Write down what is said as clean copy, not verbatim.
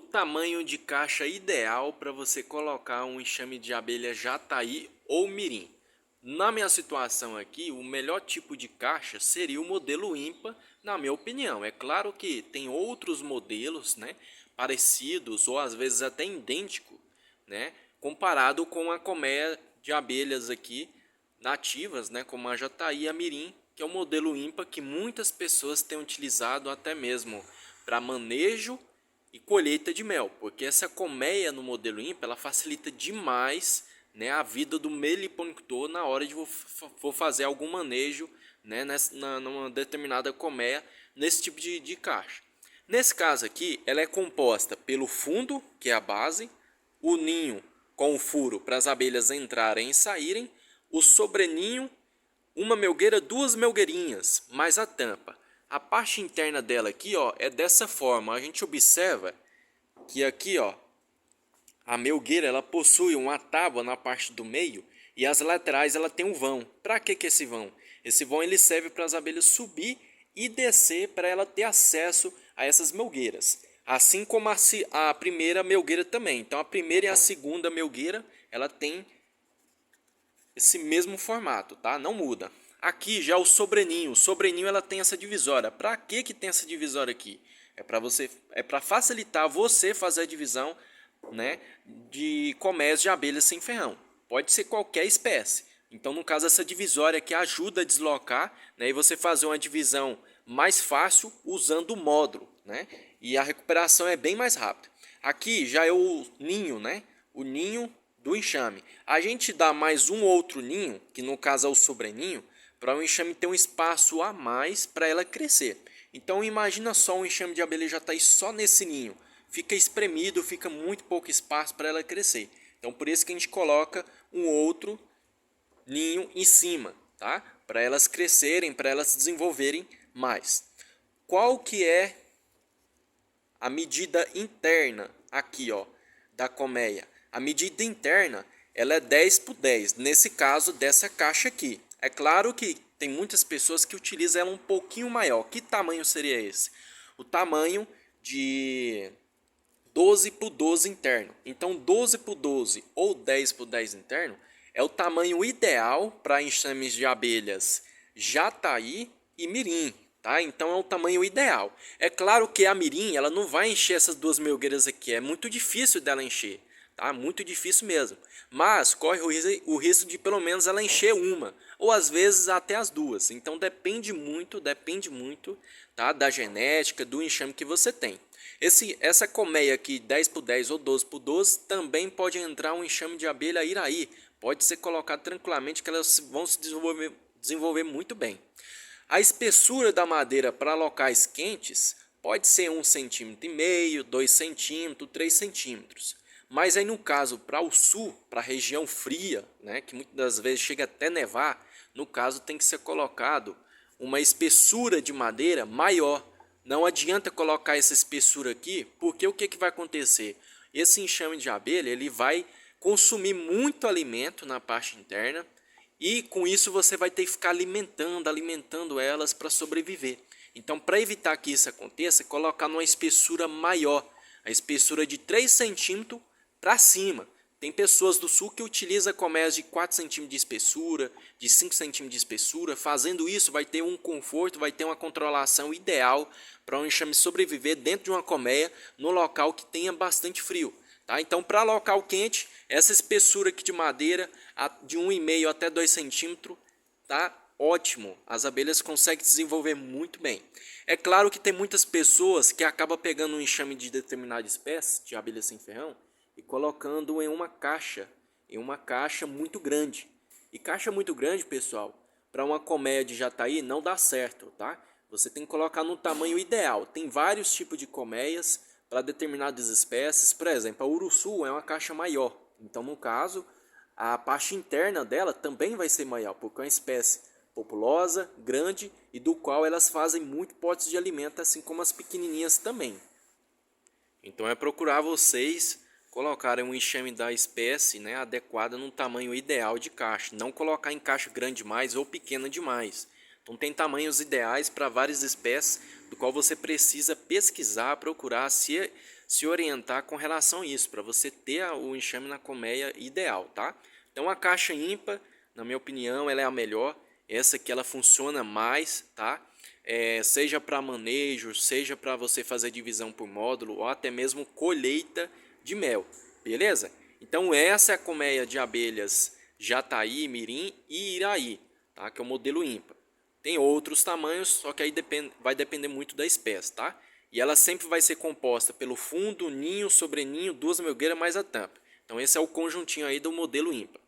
tamanho de caixa ideal para você colocar um enxame de abelha jataí ou mirim. Na minha situação aqui, o melhor tipo de caixa seria o modelo ímpar, na minha opinião. É claro que tem outros modelos, né, parecidos ou às vezes até idêntico, né, comparado com a colmeia de abelhas aqui nativas, né, como a jataí e a mirim, que é o modelo ímpar que muitas pessoas têm utilizado até mesmo para manejo e colheita de mel, porque essa colmeia no modelo ímpar ela facilita demais, né, a vida do meliponicultor na hora de for fazer algum manejo, né, numa determinada colmeia nesse tipo de caixa. Nesse caso aqui, ela é composta pelo fundo, que é a base, o ninho com o furo para as abelhas entrarem e saírem, o sobreninho, uma melgueira, duas melgueirinhas, mais a tampa. A parte interna dela aqui, ó, é dessa forma. A gente observa que aqui, ó, a melgueira ela possui uma tábua na parte do meio e as laterais ela tem um vão. Para que esse vão? Esse vão ele serve para as abelhas subir e descer para ela ter acesso a essas melgueiras. Assim como a primeira melgueira também. Então a primeira e a segunda melgueira ela tem esse mesmo formato, tá? Não muda. Aqui já o sobreninho ela tem essa divisória. Para que tem essa divisória aqui? É para facilitar você fazer a divisão, né, de colmeias de abelhas sem ferrão. Pode ser qualquer espécie. Então, no caso, essa divisória aqui ajuda a deslocar, né, e você fazer uma divisão mais fácil usando o módulo, né? E a recuperação é bem mais rápida. Aqui já é o ninho, né? O ninho do enxame. A gente dá mais um outro ninho, que no caso é o sobreninho, para o enxame ter um espaço a mais para ela crescer. Então imagina só um enxame de abelha jataí só nesse ninho. Fica espremido, fica muito pouco espaço para ela crescer. Então por isso que a gente coloca um outro ninho em cima, tá? Para elas crescerem, para elas se desenvolverem mais. Qual que é a medida interna aqui, ó, da colmeia? A medida interna ela é 10 por 10, nesse caso dessa caixa aqui. É claro que tem muitas pessoas que utilizam ela um pouquinho maior. Que tamanho seria esse? O tamanho de 12 por 12 interno. Então 12 por 12 ou 10 por 10 interno é o tamanho ideal para enxames de abelhas jataí e mirim. Tá? Então é o tamanho ideal. É claro que a mirim ela não vai encher essas duas melgueiras aqui. É muito difícil dela encher. Tá? Muito difícil mesmo. Mas corre o risco de pelo menos ela encher uma. Ou às vezes até as duas. Então depende muito, tá? Da genética, do enxame que você tem. Essa colmeia aqui 10 por 10 ou 12 por 12 também pode entrar um enxame de abelha iraí. Pode ser colocado tranquilamente que elas vão se desenvolver muito bem. A espessura da madeira para locais quentes pode ser 1,5 cm, 2 cm, 3 centímetros. Mas aí no caso para o sul, para a região fria, né, que muitas das vezes chega até nevar, no caso tem que ser colocado uma espessura de madeira maior. Não adianta colocar essa espessura aqui, porque o que vai acontecer? Esse enxame de abelha ele vai consumir muito alimento na parte interna e com isso você vai ter que ficar alimentando elas para sobreviver. Então, para evitar que isso aconteça, colocar numa espessura maior, a espessura de 3 centímetros para cima. Tem pessoas do sul que utilizam colmeias de 4 centímetros de espessura, de 5 centímetros de espessura. Fazendo isso vai ter um conforto, vai ter uma controlação ideal para um enxame sobreviver dentro de uma colmeia no local que tenha bastante frio. Tá? Então, para local quente, essa espessura aqui de madeira de 1,5 até 2 centímetros tá ótimo. As abelhas conseguem desenvolver muito bem. É claro que tem muitas pessoas que acabam pegando um enxame de determinada espécie de abelha sem ferrão e colocando em uma caixa muito grande. E caixa muito grande, pessoal, para uma colmeia de jataí não dá certo, tá? Você tem que colocar no tamanho ideal. Tem vários tipos de colmeias para determinadas espécies. Por exemplo, a urussu é uma caixa maior. Então, no caso, a parte interna dela também vai ser maior, porque é uma espécie populosa, grande e do qual elas fazem muito potes de alimento, assim como as pequenininhas também. Então é procurar vocês colocarem um enxame da espécie, né, adequada no tamanho ideal de caixa. Não colocar em caixa grande demais ou pequena demais. Então tem tamanhos ideais para várias espécies, do qual você precisa pesquisar, procurar se orientar com relação a isso, para você ter o enxame na colmeia ideal, tá? Então a caixa ímpar, na minha opinião, ela é a melhor. Essa aqui ela funciona mais, tá? Seja para manejo, seja para você fazer divisão por módulo ou até mesmo colheita de mel, beleza? Então essa é a colmeia de abelhas Jataí, Mirim e Iraí, tá? Que é o modelo ímpar. Tem outros tamanhos, só que aí vai depender muito da espécie, tá? E ela sempre vai ser composta pelo fundo, ninho, sobreninho, duas melgueiras mais a tampa. Então esse é o conjuntinho aí do modelo ímpar.